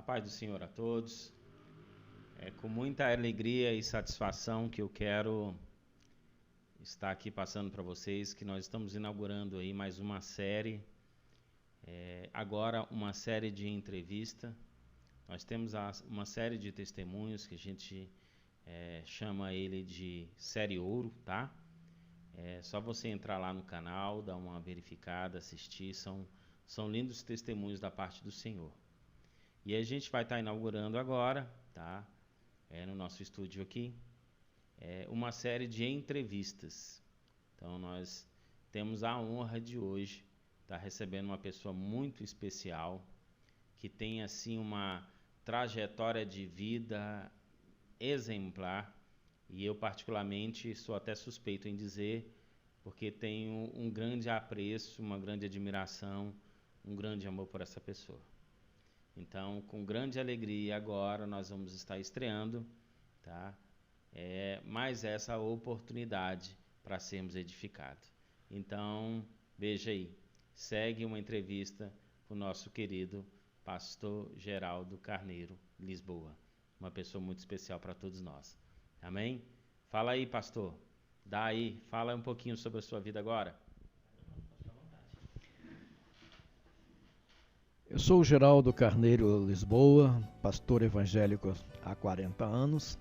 paz do Senhor a todos. É com muita alegria e satisfação que eu quero estar aqui passando para vocês que nós estamos inaugurando aí mais uma série, agora uma série de entrevista. Nós temos uma série de testemunhos que a gente chama ele de série Ouro, tá? É só você entrar lá no canal, dar uma verificada, assistir, são lindos testemunhos da parte do Senhor. E a gente vai estar inaugurando agora, tá? No nosso estúdio aqui, uma série de entrevistas. Então nós temos a honra de hoje estar recebendo uma pessoa muito especial, que tem assim uma trajetória de vida exemplar, e eu particularmente sou até suspeito em dizer, porque tenho um grande apreço, uma grande admiração, um grande amor por essa pessoa. Então, com grande alegria, agora nós vamos estar estreando, tá? Mais essa oportunidade para sermos edificados. Então, veja aí, segue uma entrevista com o nosso querido pastor Geraldo Carneiro, Lisboa. Uma pessoa muito especial para todos nós. Amém? Fala aí, pastor. Fala um pouquinho sobre a sua vida agora. Eu sou o Geraldo Carneiro Lisboa, pastor evangélico há 40 anos.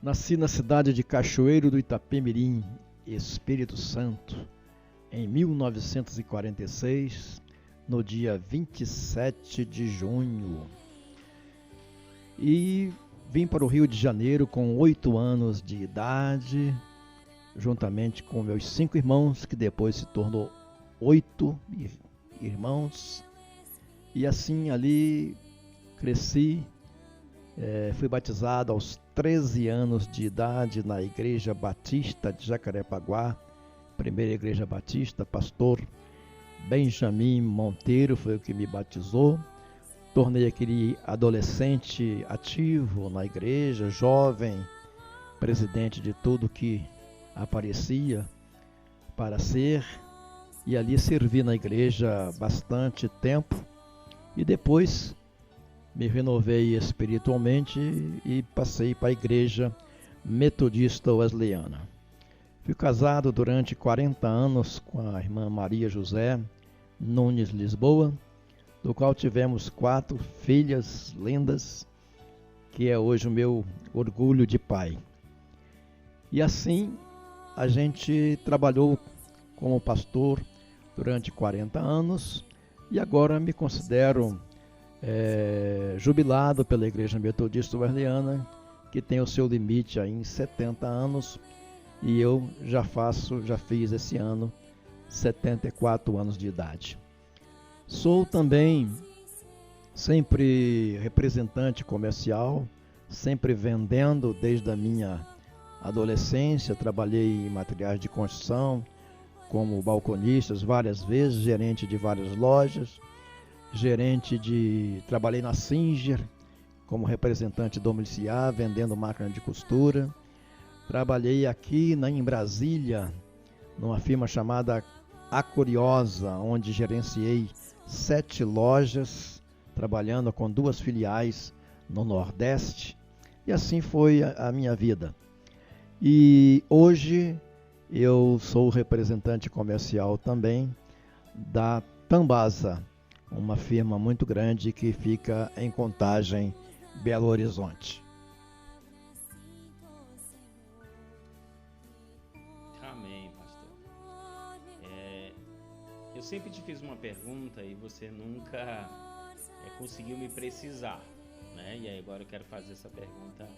Nasci na cidade de Cachoeiro do Itapemirim, Espírito Santo, em 1946, no dia 27 de junho. E vim para o Rio de Janeiro com 8 anos de idade, juntamente com meus 5 irmãos, que depois se tornou 8 irmãos. E assim ali cresci, fui batizado aos 13 anos de idade na Igreja Batista de Jacarepaguá, primeira Igreja Batista, pastor Benjamin Monteiro foi o que me batizou. Tornei aquele adolescente ativo na igreja, jovem, presidente de tudo que aparecia para ser, e ali servi na igreja bastante tempo. E depois me renovei espiritualmente e passei para a Igreja Metodista Wesleyana. Fui casado durante 40 anos com a irmã Maria José Nunes Lisboa, do qual tivemos 4 filhas lindas, que é hoje o meu orgulho de pai. E assim a gente trabalhou como pastor durante 40 anos, e agora me considero jubilado pela Igreja Metodista Wesleyana, que tem o seu limite aí em 70 anos, e eu já fiz esse ano 74 anos de idade. Sou também sempre representante comercial, sempre vendendo desde a minha adolescência. Trabalhei em materiais de construção, como balconistas várias vezes, gerente de várias lojas, trabalhei na Singer como representante domiciliar, vendendo máquina de costura. Trabalhei aqui em Brasília, numa firma chamada A Curiosa, onde gerenciei 7 lojas, trabalhando com 2 filiais no Nordeste, e assim foi a minha vida. E hoje eu sou representante comercial também da Tambasa, uma firma muito grande que fica em Contagem, Belo Horizonte. Amém, pastor. Eu sempre te fiz uma pergunta e você nunca conseguiu me precisar, né? E aí agora eu quero fazer essa pergunta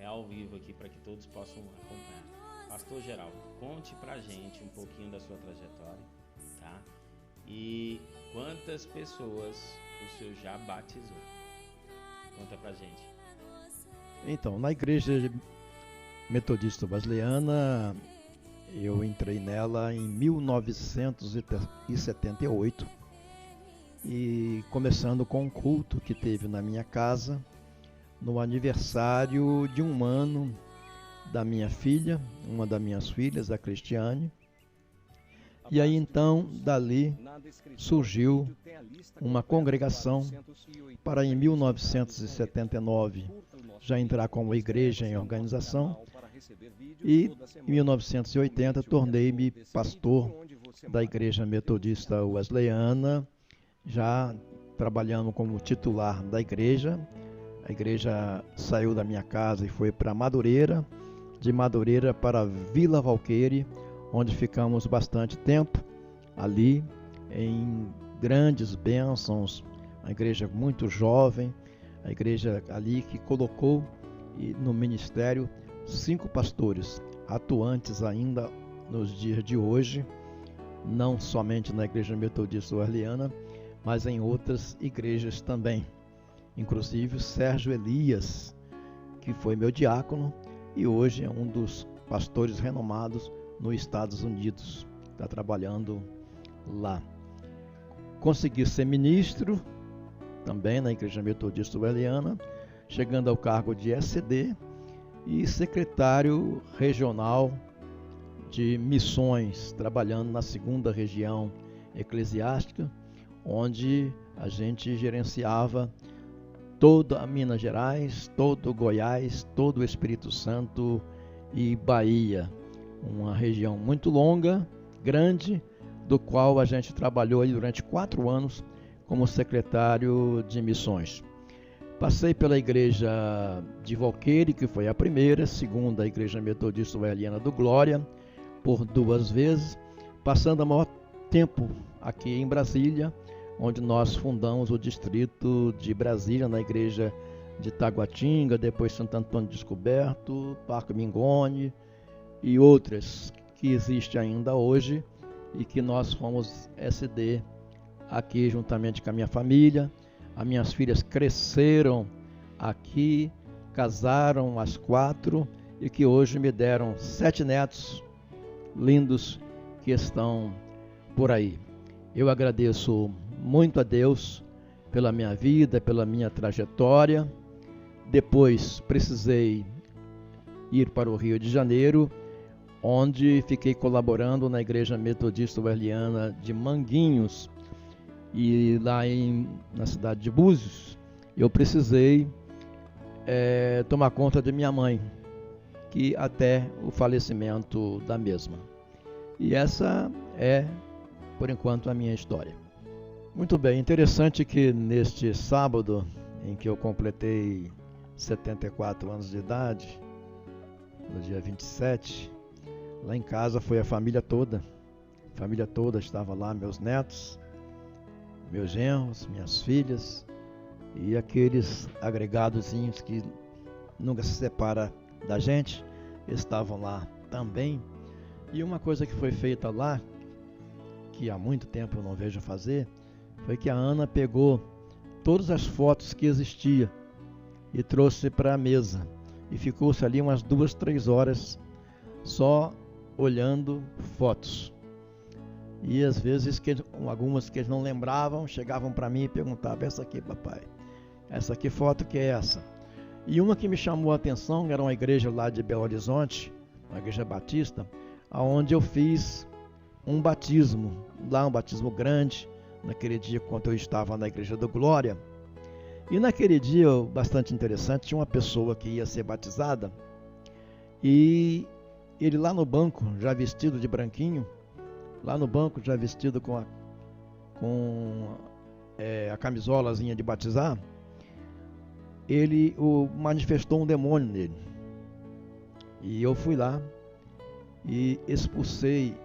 ao vivo aqui para que todos possam acompanhar. Pastor Geraldo, conte pra gente um pouquinho da sua trajetória, tá? E quantas pessoas o senhor já batizou? Conta pra gente. Então, na Igreja Metodista Wesleyana, eu entrei nela em 1978, e começando com um culto que teve na minha casa, no aniversário de 1 ano da minha filha, uma das minhas filhas, a Cristiane. E aí então, dali, surgiu uma congregação para em 1979 já entrar como igreja em organização, e em 1980 tornei-me pastor da Igreja Metodista Wesleyana, já trabalhando como titular da igreja. A igreja saiu da minha casa e foi para Madureira, de Madureira para Vila Valqueire, onde ficamos bastante tempo ali, em grandes bênçãos, a igreja muito jovem, a igreja ali que colocou no ministério 5 pastores, atuantes ainda nos dias de hoje, não somente na Igreja Metodista Wesleyana, mas em outras igrejas também. Inclusive o Sérgio Elias, que foi meu diácono e hoje é um dos pastores renomados nos Estados Unidos, está trabalhando lá. Consegui ser ministro também na Igreja Metodista Wesleyana, chegando ao cargo de SD e secretário regional de missões, trabalhando na 2ª região eclesiástica, onde a gente gerenciava toda a Minas Gerais, todo o Goiás, todo o Espírito Santo e Bahia. Uma região muito longa, grande, do qual a gente trabalhou aí durante 4 anos como secretário de missões. Passei pela igreja de Valqueire, que foi a primeira, segunda a Igreja Metodista Wesleyana do Glória, por 2 vezes, passando o maior tempo aqui em Brasília, onde nós fundamos o distrito de Brasília, na igreja de Taguatinga, depois Santo Antônio Descoberto, Parque Mingone e outras que existem ainda hoje e que nós fomos SD aqui juntamente com a minha família. As minhas filhas cresceram aqui, casaram as 4 e que hoje me deram 7 netos lindos que estão por aí. Eu agradeço muito a Deus pela minha vida, pela minha trajetória. Depois precisei ir para o Rio de Janeiro, onde fiquei colaborando na Igreja Metodista Wesleyana de Manguinhos. E lá na cidade de Búzios, eu precisei tomar conta de minha mãe, que até o falecimento da mesma. E essa é, por enquanto, a minha história. Muito bem, interessante que neste sábado, em que eu completei 74 anos de idade, no dia 27, lá em casa foi a família toda estava lá, meus netos, meus genros, minhas filhas e aqueles agregadozinhos que nunca se separa da gente, estavam lá também. E uma coisa que foi feita lá, que há muito tempo eu não vejo fazer, foi que a Ana pegou todas as fotos que existiam e trouxe para a mesa. E ficou-se ali umas 2, 3 horas só olhando fotos. E às vezes algumas que eles não lembravam chegavam para mim e perguntavam: essa aqui, papai, essa aqui foto que é essa? E uma que me chamou a atenção era uma igreja lá de Belo Horizonte, uma igreja batista, onde eu fiz um batismo, lá um batismo grande, naquele dia quando eu estava na Igreja do Glória. E naquele dia, bastante interessante, tinha uma pessoa que ia ser batizada e ele lá no banco, já vestido de branquinho, lá no banco já vestido com a camisolazinha de batizar, ele manifestou um demônio nele. E eu fui lá e expulsei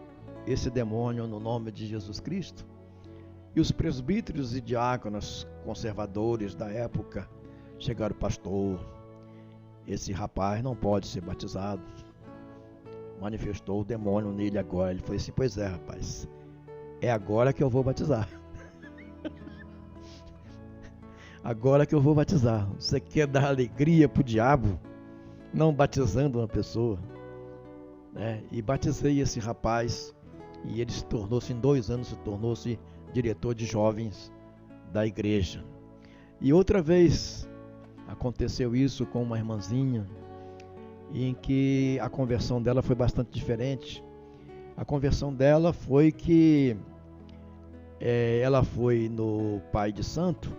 esse demônio no nome de Jesus Cristo. E os presbíteros e diáconos conservadores da época chegaram: pastor, esse rapaz não pode ser batizado, manifestou o demônio nele agora. Ele falou assim: pois é, rapaz, é agora que eu vou batizar. Agora que eu vou batizar. Você quer dar alegria para o diabo, não batizando uma pessoa, né? E batizei esse rapaz e ele se tornou-se, em 2 anos, tornou-se diretor de jovens da igreja. E outra vez aconteceu isso com uma irmãzinha, em que a conversão dela foi bastante diferente. A conversão dela foi que ela foi no pai de santo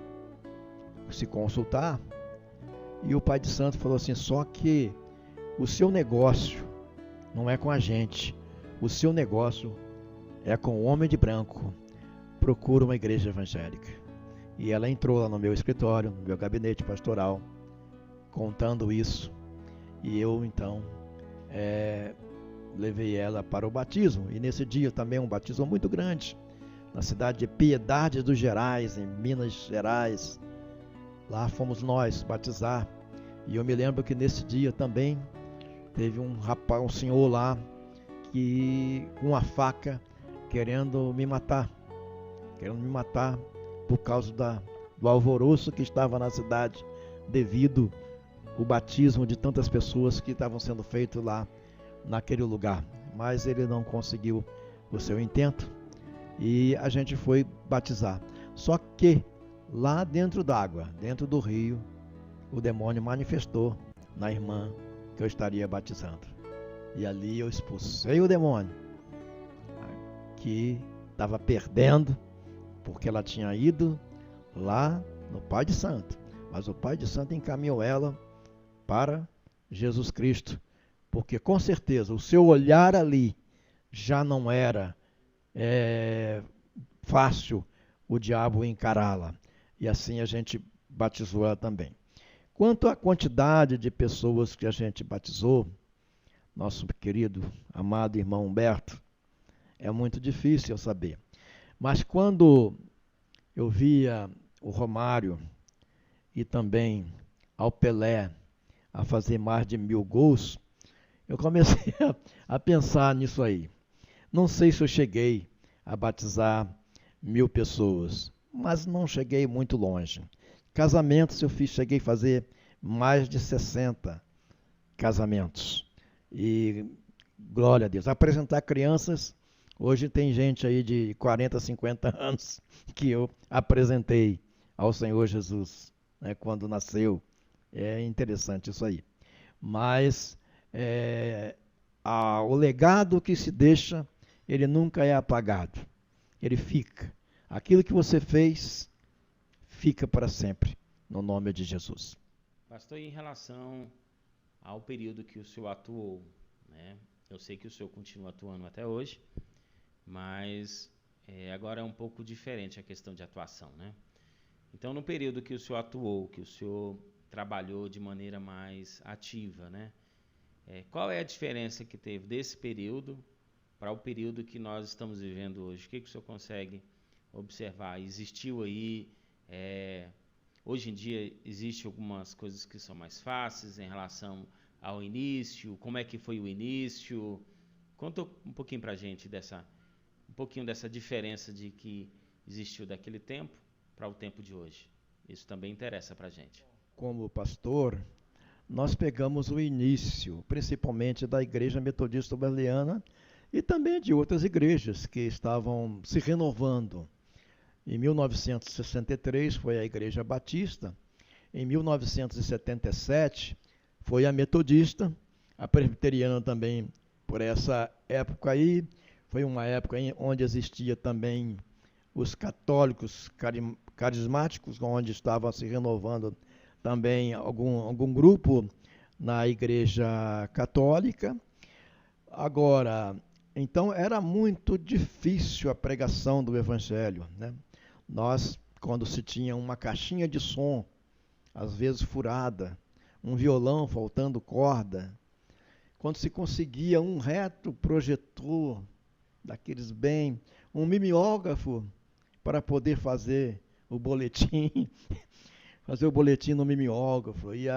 se consultar, e o pai de santo falou assim: só que o seu negócio não é com a gente, o seu negócio é com o homem de branco, procura uma igreja evangélica. E ela entrou lá no meu escritório, no meu gabinete pastoral, contando isso, e eu então levei ela para o batismo. E nesse dia também um batismo muito grande, na cidade de Piedade dos Gerais, em Minas Gerais. Lá fomos nós batizar. E eu me lembro que nesse dia também teve um rapaz, um senhor lá, que com uma faca querendo me matar por causa do alvoroço que estava na cidade devido ao batismo de tantas pessoas que estavam sendo feito lá naquele lugar. Mas ele não conseguiu o seu intento e a gente foi batizar. Só que lá dentro d'água, dentro do rio, o demônio manifestou na irmã que eu estaria batizando. E ali eu expulsei o demônio, que estava perdendo, porque ela tinha ido lá no Pai de Santo. Mas o Pai de Santo encaminhou ela para Jesus Cristo, porque com certeza o seu olhar ali já não era fácil o diabo encará-la. E assim a gente batizou ela também. Quanto à quantidade de pessoas que a gente batizou, nosso querido, amado irmão Humberto, é muito difícil eu saber. Mas quando eu via o Romário e também ao Pelé a fazer mais de 1000 gols, eu comecei a pensar nisso aí. Não sei se eu cheguei a batizar 1000 pessoas, mas não cheguei muito longe. Casamentos cheguei a fazer mais de 60 casamentos. E glória a Deus. Apresentar crianças, hoje tem gente aí de 40, 50 anos que eu apresentei ao Senhor Jesus, né, quando nasceu. É interessante isso aí. Mas o legado que se deixa, ele nunca é apagado. Ele fica. Aquilo que você fez, fica para sempre, no nome de Jesus. Pastor, em relação ao período que o senhor atuou, né? Eu sei que o senhor continua atuando até hoje, mas agora é um pouco diferente a questão de atuação, né? Então, no período que o senhor atuou, que o senhor trabalhou de maneira mais ativa, né? Qual é a diferença que teve desse período para o período que nós estamos vivendo hoje? O que o senhor consegue observar? Existiu aí... Hoje em dia, existem algumas coisas que são mais fáceis em relação ao início. Como é que foi o início? Conta um pouquinho para a gente um pouquinho dessa diferença de que existiu daquele tempo para o tempo de hoje. Isso também interessa para a gente. Como pastor, nós pegamos o início, principalmente da Igreja Metodista Wesleyana e também de outras igrejas que estavam se renovando. Em 1963 foi a Igreja Batista, em 1977 foi a Metodista, a Presbiteriana também por essa época aí. Foi uma época onde existia também os católicos carismáticos, onde estavam se renovando também algum grupo na Igreja Católica. Agora, então era muito difícil a pregação do Evangelho, né? Nós, quando se tinha uma caixinha de som, às vezes furada, um violão faltando corda, quando se conseguia um reto projetor, daqueles bem, um mimeógrafo para poder fazer o boletim, no mimeógrafo, e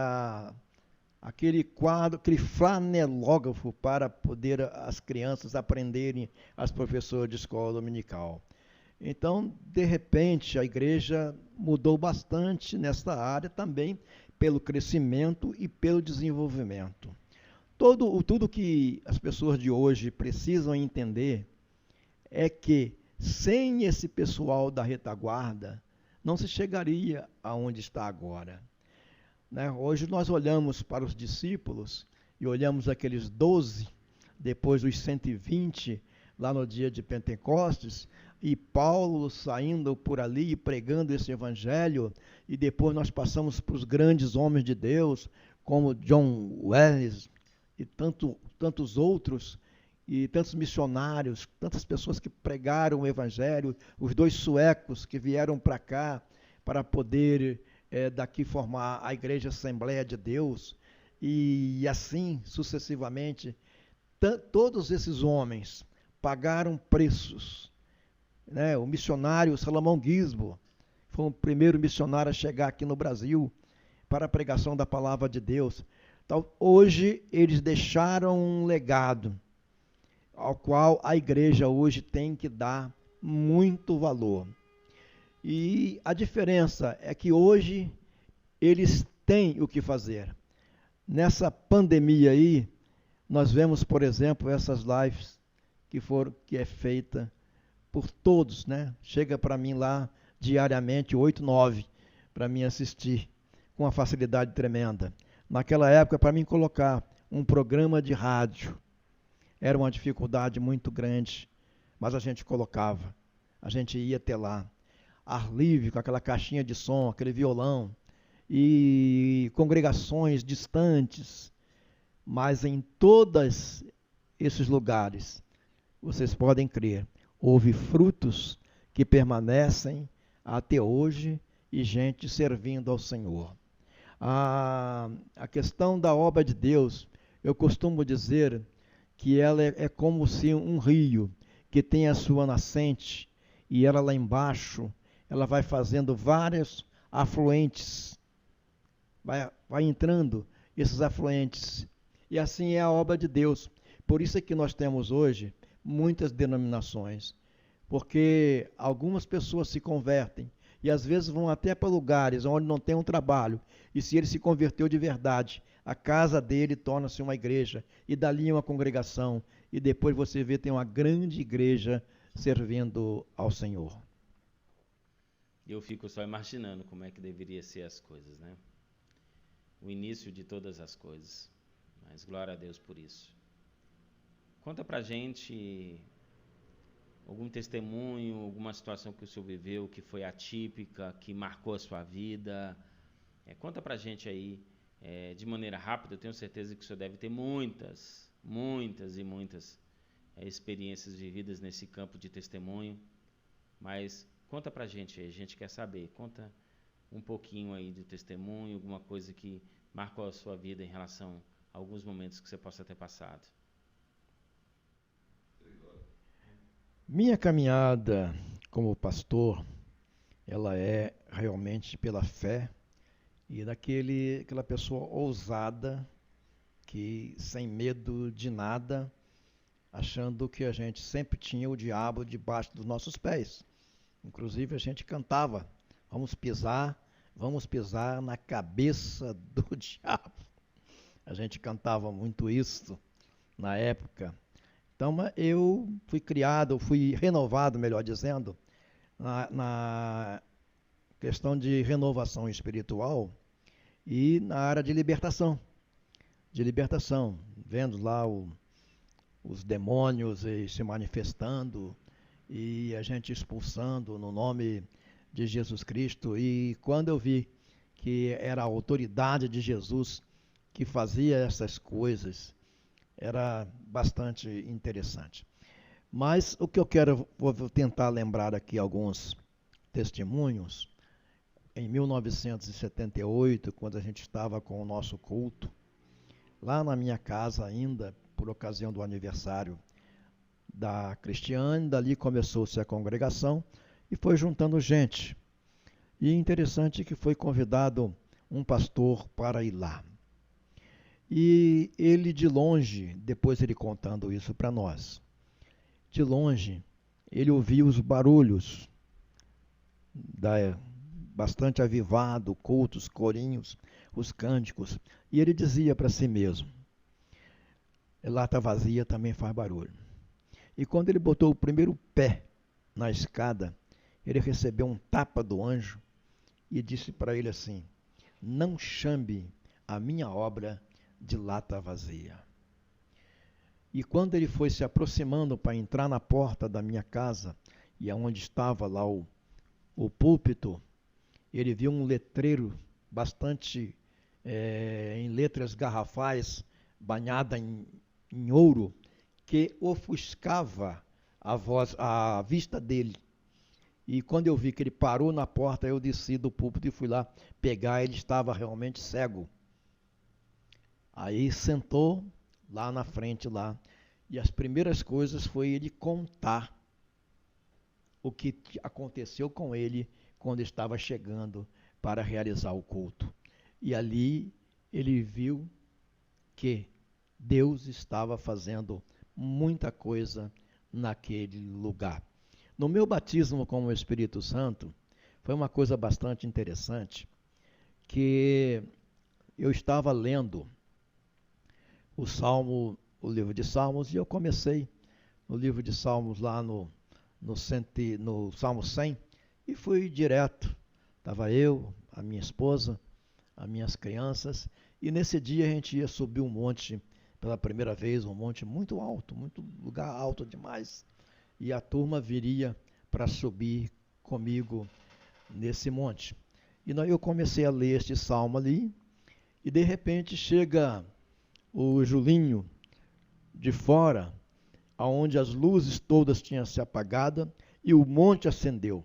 aquele quadro, aquele flanelógrafo para poder as crianças aprenderem, as professoras de escola dominical. Então, de repente, a igreja mudou bastante nesta área também, pelo crescimento e pelo desenvolvimento. Tudo que as pessoas de hoje precisam entender é que, sem esse pessoal da retaguarda, não se chegaria aonde está agora. Né? Hoje nós olhamos para os discípulos e olhamos aqueles 12, depois dos 120 lá no dia de Pentecostes, e Paulo saindo por ali e pregando esse evangelho, e depois nós passamos para os grandes homens de Deus, como John Wesley e tantos outros, e tantos missionários, tantas pessoas que pregaram o evangelho, os 2 suecos que vieram para cá para poder daqui formar a Igreja Assembleia de Deus, e assim sucessivamente. Todos esses homens pagaram preços, né? O missionário Salomão Guisbo foi o primeiro missionário a chegar aqui no Brasil para a pregação da palavra de Deus. Então, hoje eles deixaram um legado ao qual a igreja hoje tem que dar muito valor. E a diferença é que hoje eles têm o que fazer. Nessa pandemia aí, nós vemos, por exemplo, essas lives que é feita por todos, né? Chega para mim lá diariamente 8, 9 para mim assistir com uma facilidade tremenda. Naquela época, para mim colocar um programa de rádio era uma dificuldade muito grande, mas a gente colocava, a gente ia até lá, ar livre, com aquela caixinha de som, aquele violão, e congregações distantes, mas em todos esses lugares, vocês podem crer, houve frutos que permanecem até hoje e gente servindo ao Senhor. A questão da obra de Deus, eu costumo dizer que ela é como se um rio que tem a sua nascente e ela lá embaixo, ela vai fazendo vários afluentes, vai entrando esses afluentes. E assim é a obra de Deus. Por isso é que nós temos hoje muitas denominações, porque algumas pessoas se convertem e às vezes vão até para lugares onde não tem um trabalho, e se ele se converteu de verdade, a casa dele torna-se uma igreja, e dali uma congregação, e depois você vê tem uma grande igreja servindo ao Senhor. Eu fico só imaginando como é que deveria ser as coisas, né? O início de todas as coisas. Mas glória a Deus por isso. Conta pra gente algum testemunho, alguma situação que o senhor viveu que foi atípica, que marcou a sua vida. Conta pra gente aí, de maneira rápida. Eu tenho certeza que o senhor deve ter muitas experiências vividas nesse campo de testemunho. Mas conta pra gente aí, a gente quer saber. Conta um pouquinho aí de testemunho, alguma coisa que marcou a sua vida em relação a alguns momentos que você possa ter passado. Minha caminhada como pastor, ela é realmente pela fé e daquela pessoa ousada que sem medo de nada, achando que a gente sempre tinha o diabo debaixo dos nossos pés. Inclusive a gente cantava, vamos pisar na cabeça do diabo. A gente cantava muito isso na época. Então eu fui renovado, melhor dizendo, na questão de renovação espiritual e na área de libertação, vendo lá os demônios se manifestando e a gente expulsando no nome de Jesus Cristo. E quando eu vi que era a autoridade de Jesus que fazia essas coisas, era bastante interessante. Mas o que eu quero, vou tentar lembrar aqui alguns testemunhos. Em 1978, quando a gente estava com o nosso culto, lá na minha casa ainda, por ocasião do aniversário da Cristiane, dali começou-se a congregação e foi juntando gente. E é interessante que foi convidado um pastor para ir lá. E ele de longe, depois ele contando isso para nós, de longe ele ouvia os barulhos, bastante avivado, cultos, corinhos, os cânticos, e ele dizia para si mesmo, lata vazia também faz barulho. E quando ele botou o primeiro pé na escada, ele recebeu um tapa do anjo e disse para ele assim, não chame a minha obra de lata vazia. E quando ele foi se aproximando para entrar na porta da minha casa, e aonde estava lá o púlpito, ele viu um letreiro bastante em letras garrafais, banhada em ouro, que ofuscava a vista dele. E quando eu vi que ele parou na porta, eu desci do púlpito e fui lá pegar, ele estava realmente cego. Aí sentou lá na frente, lá, e as primeiras coisas foi ele contar o que aconteceu com ele quando estava chegando para realizar o culto. E ali ele viu que Deus estava fazendo muita coisa naquele lugar. No meu batismo com o Espírito Santo, foi uma coisa bastante interessante, que eu estava lendo o livro de Salmos, e eu comecei no livro de Salmos lá no Salmo 100, e fui direto. Estava eu, a minha esposa, as minhas crianças, e nesse dia a gente ia subir um monte pela primeira vez, um monte muito alto, muito lugar alto demais, e a turma viria para subir comigo nesse monte. E eu comecei a ler este salmo ali, e de repente chega o Julinho de fora, aonde as luzes todas tinham se apagado e o monte acendeu.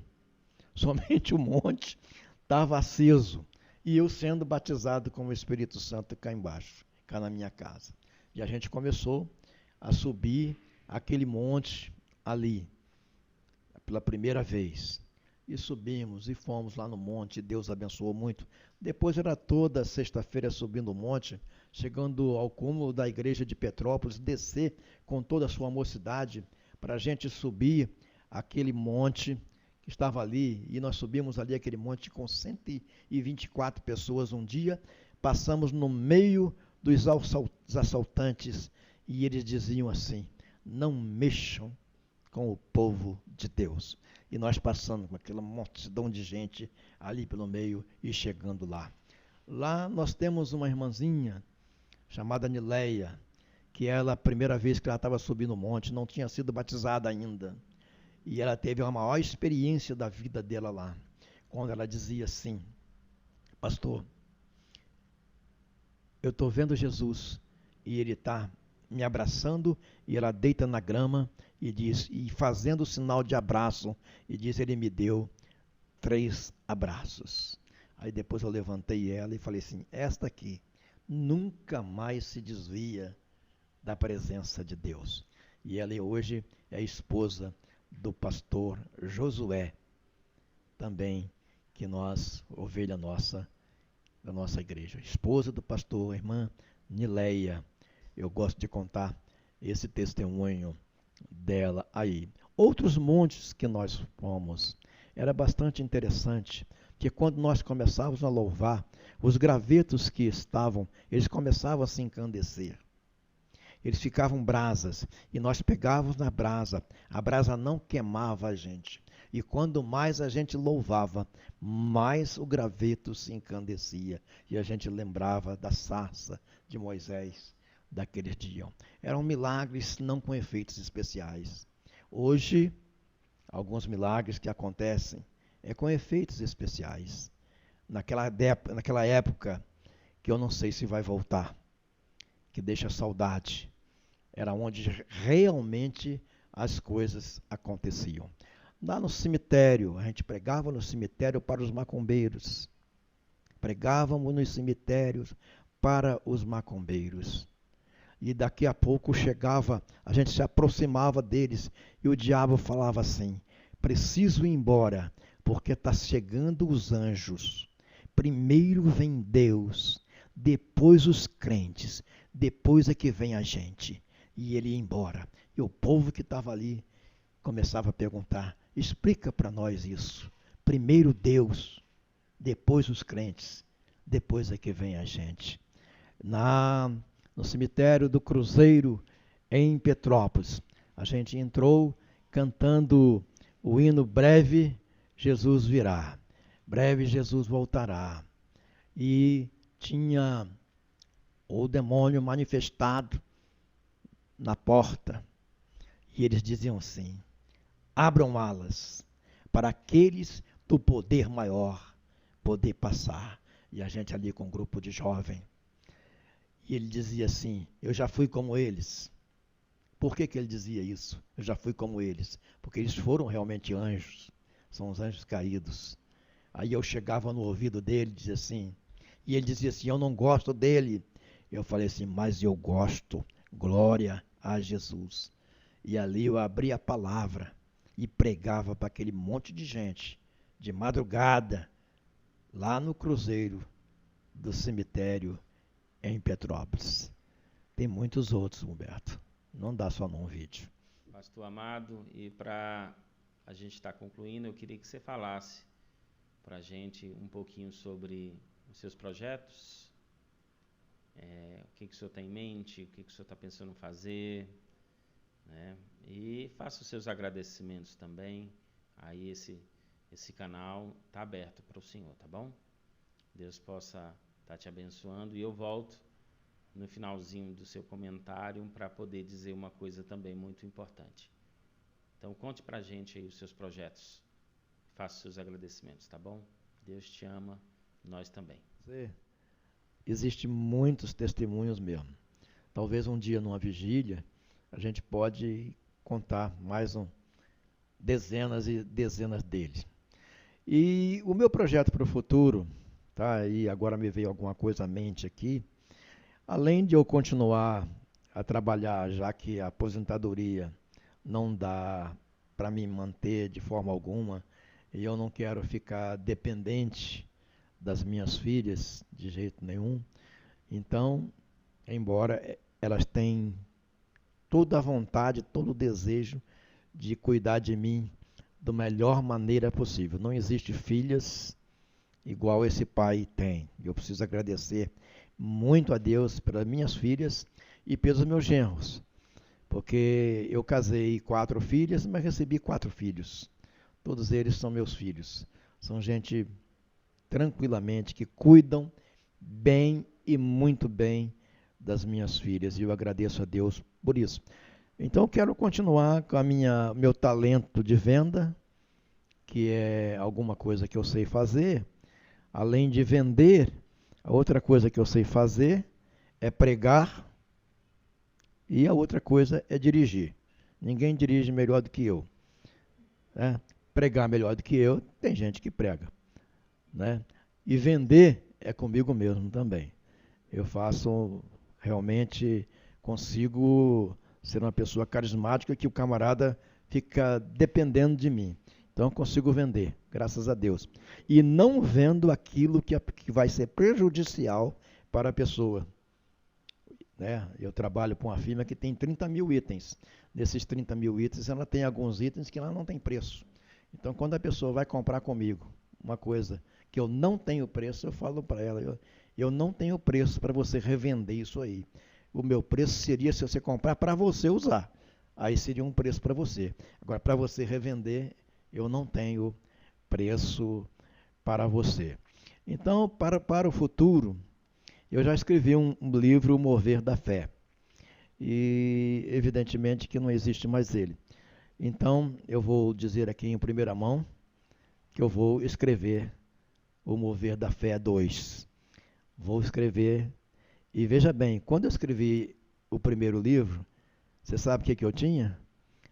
Somente o monte estava aceso, e eu sendo batizado com o Espírito Santo cá embaixo, cá na minha casa. E a gente começou a subir aquele monte ali, pela primeira vez. E subimos e fomos lá no monte, e Deus abençoou muito. Depois era toda sexta-feira subindo o monte, chegando ao cúmulo da igreja de Petrópolis, descer com toda a sua mocidade para a gente subir aquele monte que estava ali. E nós subimos ali aquele monte com 124 pessoas um dia. Passamos no meio dos assaltantes e eles diziam assim: não mexam com o povo de Deus. E nós passando com aquela multidão de gente ali pelo meio e chegando lá. Lá nós temos uma irmãzinha chamada Nileia, que ela, a primeira vez que ela estava subindo o monte, não tinha sido batizada ainda. E ela teve a maior experiência da vida dela lá, quando ela dizia assim: pastor, eu estou vendo Jesus e ele está me abraçando, e ela deita na grama e diz, e fazendo o sinal de abraço, e diz, ele me deu 3 abraços. Aí depois eu levantei ela e falei assim: esta aqui nunca mais se desvia da presença de Deus. E ela hoje é esposa do pastor Josué, também, que nós, ovelha nossa, da nossa igreja. Esposa do pastor, irmã Nileia. Eu gosto de contar esse testemunho dela aí. Outros montes que nós fomos, era bastante interessante, que quando nós começávamos a louvar, os gravetos que estavam, eles começavam a se encandecer. Eles ficavam brasas, e nós pegávamos na brasa, a brasa não queimava a gente. E quando mais a gente louvava, mais o graveto se encandecia, e a gente lembrava da sarça de Moisés daqueles dias. Eram milagres não com efeitos especiais. Hoje, alguns milagres que acontecem é com efeitos especiais. Naquela época, que eu não sei se vai voltar, que deixa saudade, era onde realmente as coisas aconteciam. Lá no cemitério, a gente pregava no cemitério para os macumbeiros. Pregávamos nos cemitérios para os macumbeiros. E daqui a pouco chegava, a gente se aproximava deles, e o diabo falava assim: preciso ir embora, porque está chegando os anjos. Primeiro vem Deus, depois os crentes, depois é que vem a gente. E ele ia embora. E o povo que estava ali começava a perguntar: explica para nós isso. Primeiro Deus, depois os crentes, depois é que vem a gente. No cemitério do Cruzeiro, em Petrópolis, a gente entrou cantando o hino Breve Jesus virá, breve Jesus voltará. E tinha o demônio manifestado na porta e eles diziam assim: abram alas para aqueles do poder maior poder passar. E a gente ali com um grupo de jovem. E ele dizia assim: eu já fui como eles. Por que ele dizia isso? Eu já fui como eles. Porque eles foram realmente anjos. São os anjos caídos. Aí eu chegava no ouvido dele e dizia assim, e ele dizia assim: eu não gosto dele. Eu falei assim: mas eu gosto. Glória a Jesus. E ali eu abri a palavra e pregava para aquele monte de gente, de madrugada, lá no cruzeiro do cemitério em Petrópolis. Tem muitos outros, Humberto. Não dá só num vídeo. Pastor Amado, e para a gente estar concluindo, eu queria que você falasse para a gente um pouquinho sobre os seus projetos, o que o senhor tem em mente, o que o senhor está pensando em fazer, né? E faça os seus agradecimentos também. Aí esse canal está aberto para o senhor, tá bom? Deus possa estar te abençoando, e eu volto no finalzinho do seu comentário para poder dizer uma coisa também muito importante. Então conte para a gente aí os seus projetos, faça os seus agradecimentos, tá bom? Deus te ama, nós também. Existem muitos testemunhos mesmo. Talvez um dia numa vigília a gente pode contar mais dezenas e dezenas deles. E o meu projeto para o futuro, tá? E agora me veio alguma coisa à mente aqui. Além de eu continuar a trabalhar, já que a aposentadoria não dá para me manter de forma alguma, e eu não quero ficar dependente das minhas filhas de jeito nenhum. Então, embora elas tenham toda a vontade, todo o desejo de cuidar de mim da melhor maneira possível. Não existe filhas igual esse pai tem. Eu preciso agradecer muito a Deus pelas minhas filhas e pelos meus genros, porque eu casei 4 filhas, mas recebi 4 filhos. Todos eles são meus filhos. São gente tranquilamente que cuidam bem e muito bem das minhas filhas, e eu agradeço a Deus por isso. Então eu quero continuar com meu talento de venda, que é alguma coisa que eu sei fazer. Além de vender, a outra coisa que eu sei fazer é pregar, e a outra coisa é dirigir. Ninguém dirige melhor do que eu, né? Pregar melhor do que eu, tem gente que prega, né? E vender é comigo mesmo também. Eu realmente consigo ser uma pessoa carismática que o camarada fica dependendo de mim. Então eu consigo vender, graças a Deus. E não vendo aquilo que vai ser prejudicial para a pessoa, né? Eu trabalho com uma firma que tem 30 mil itens. Nesses 30 mil itens, ela tem alguns itens que ela não tem preço. Então, quando a pessoa vai comprar comigo uma coisa que eu não tenho preço, eu falo para ela: eu não tenho preço para você revender isso aí. O meu preço seria se você comprar para você usar. Aí seria um preço para você. Agora, para você revender, eu não tenho preço para você. Então, para o futuro, eu já escrevi um livro, O Mover da Fé. E, evidentemente, que não existe mais ele. Então, eu vou dizer aqui em primeira mão que eu vou escrever O Mover da Fé 2. Vou escrever. E veja bem, quando eu escrevi o primeiro livro, você sabe o que eu tinha?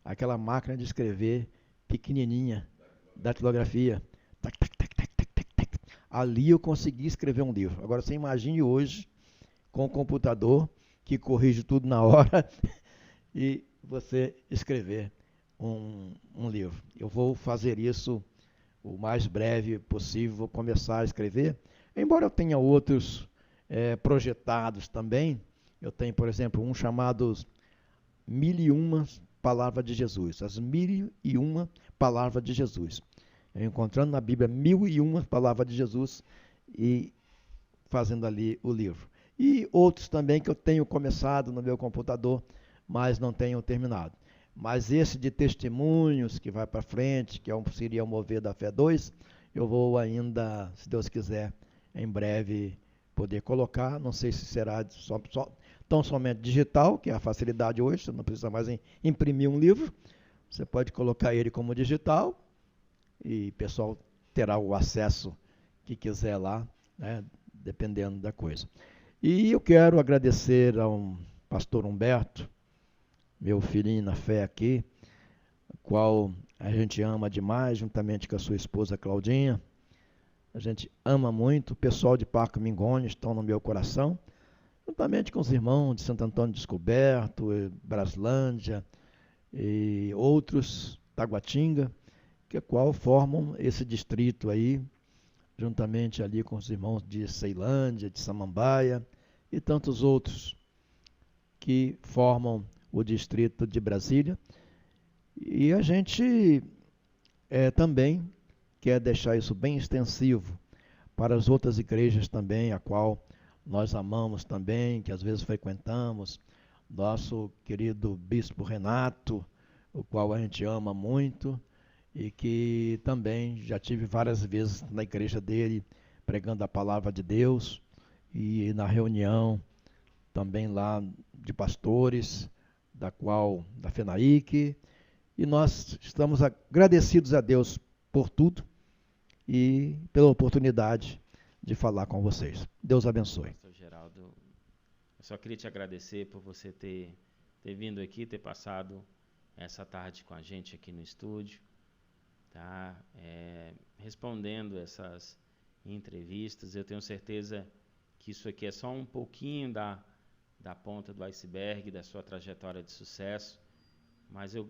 Aquela máquina de escrever pequenininha, datilografia. Tac, tac, tac, tac, tac, tac, tac. Ali eu consegui escrever um livro. Agora você imagine hoje, com o computador, que corrige tudo na hora, e você escrever um livro. Eu vou fazer isso o mais breve possível, vou começar a escrever, embora eu tenha outros projetados também. Eu tenho, por exemplo, um chamado 1001 Palavras de Jesus, as 1001 Palavras de Jesus. Eu encontrando na Bíblia 1001 Palavras de Jesus e fazendo ali o livro. E outros também que eu tenho começado no meu computador, mas não tenho terminado. Mas esse de testemunhos, que vai para frente, que seria o Mover da Fé 2, eu vou ainda, se Deus quiser, em breve poder colocar. Não sei se será tão somente digital, que é a facilidade hoje, você não precisa mais imprimir um livro, você pode colocar ele como digital e o pessoal terá o acesso que quiser lá, né, dependendo da coisa. E eu quero agradecer ao pastor Humberto, meu filhinho na fé aqui, qual a gente ama demais, juntamente com a sua esposa Claudinha. A gente ama muito. O pessoal de Parque Mingonha estão no meu coração, juntamente com os irmãos de Santo Antônio Descoberto, Braslândia e outros, Taguatinga, que qual formam esse distrito aí, juntamente ali com os irmãos de Ceilândia, de Samambaia e tantos outros que formam o distrito de Brasília. E a gente também quer deixar isso bem extensivo para as outras igrejas também, a qual nós amamos também, que às vezes frequentamos, nosso querido Bispo Renato, o qual a gente ama muito, e que também já tive várias vezes na igreja dele, pregando a palavra de Deus, e na reunião também lá de pastores, da FENAIC, e nós estamos agradecidos a Deus por tudo e pela oportunidade de falar com vocês. Deus abençoe. Pastor Geraldo, eu só queria te agradecer por você ter vindo aqui, ter passado essa tarde com a gente aqui no estúdio, tá? Respondendo essas entrevistas. Eu tenho certeza que isso aqui é só um pouquinho da ponta do iceberg, da sua trajetória de sucesso, mas eu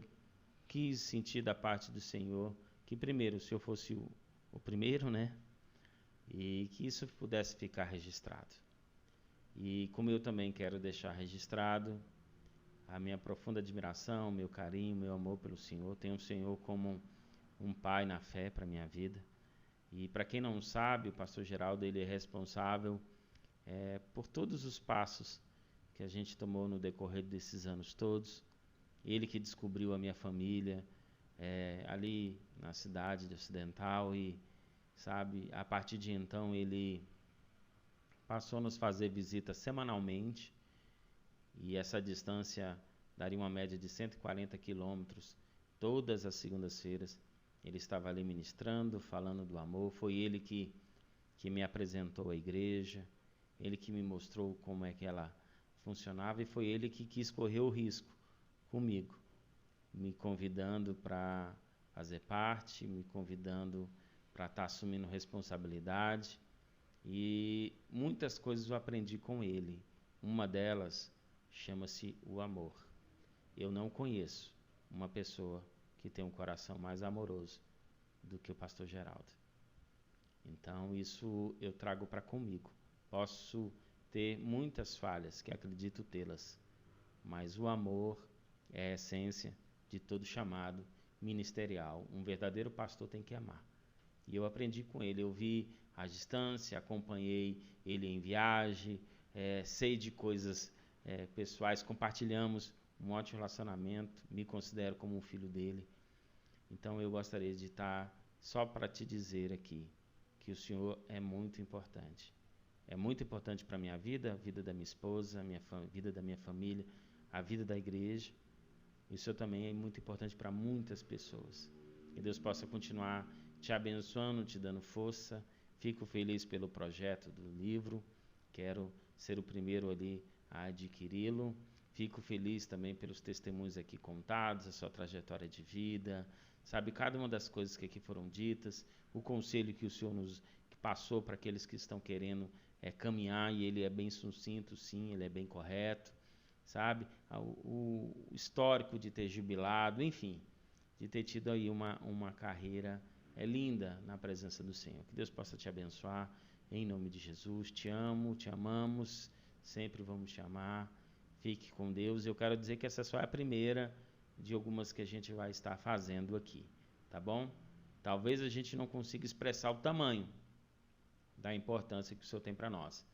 quis sentir da parte do Senhor que primeiro o Senhor fosse o primeiro, né? E que isso pudesse ficar registrado. E como eu também quero deixar registrado a minha profunda admiração, meu carinho, meu amor pelo Senhor. Tenho o Senhor como um pai na fé para a minha vida. E para quem não sabe, o pastor Geraldo ele é responsável por todos os passos que a gente tomou no decorrer desses anos todos. Ele que descobriu a minha família ali na cidade de Ocidental e, sabe, a partir de então ele passou a nos fazer visitas semanalmente e essa distância daria uma média de 140 quilômetros todas as segundas-feiras. Ele estava ali ministrando, falando do amor. Foi ele que me apresentou à igreja, ele que me mostrou como é que ela funcionava e foi ele que quis correr o risco comigo, me convidando para fazer parte, me convidando para estar assumindo responsabilidade. E muitas coisas eu aprendi com ele. Uma delas chama-se o amor. Eu não conheço uma pessoa que tem um coração mais amoroso do que o pastor Geraldo. Então isso eu trago para comigo. Posso ter muitas falhas, que acredito tê-las, mas o amor é a essência de todo chamado ministerial. Um verdadeiro pastor tem que amar. E eu aprendi com ele, eu vi à distância, acompanhei ele em viagem, sei de coisas pessoais, compartilhamos um ótimo relacionamento, me considero como um filho dele. Então eu gostaria de estar só para te dizer aqui que o Senhor é muito importante. É muito importante para a minha vida, a vida da minha esposa, a vida da minha família, a vida da igreja. E o Senhor também é muito importante para muitas pessoas. Que Deus possa continuar te abençoando, te dando força. Fico feliz pelo projeto do livro. Quero ser o primeiro ali a adquiri-lo. Fico feliz também pelos testemunhos aqui contados, a sua trajetória de vida. Sabe, cada uma das coisas que aqui foram ditas, o conselho que o Senhor nos passou para aqueles que estão querendo caminhar, e ele é bem sucinto, sim, ele é bem correto. Sabe, o histórico de ter jubilado, enfim, de ter tido aí uma carreira linda na presença do Senhor. Que Deus possa te abençoar, em nome de Jesus. Te amo, te amamos, sempre vamos te amar. Fique com Deus. Eu quero dizer que essa só é a primeira de algumas que a gente vai estar fazendo aqui, tá bom? Talvez a gente não consiga expressar o tamanho da importância que o Senhor tem para nós,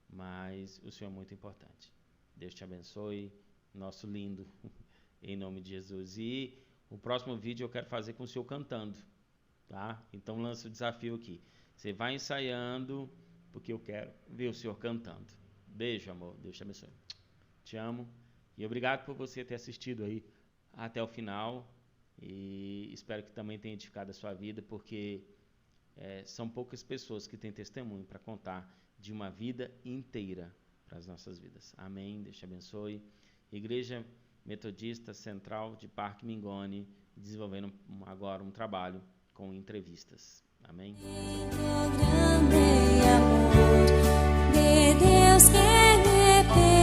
mas o Senhor é muito importante. Deus te abençoe, nosso lindo, em nome de Jesus. E o próximo vídeo eu quero fazer com o Senhor cantando, tá? Então lança o desafio aqui. Você vai ensaiando, porque eu quero ver o Senhor cantando. Beijo, amor. Deus te abençoe. Te amo. E obrigado por você ter assistido aí até o final. E espero que também tenha edificado a sua vida, porque são poucas pessoas que têm testemunho para contar de uma vida inteira para as nossas vidas. Amém. Deus te abençoe. Igreja Metodista Central de Parque Mingone, desenvolvendo agora um trabalho com entrevistas. Amém. Deus quer me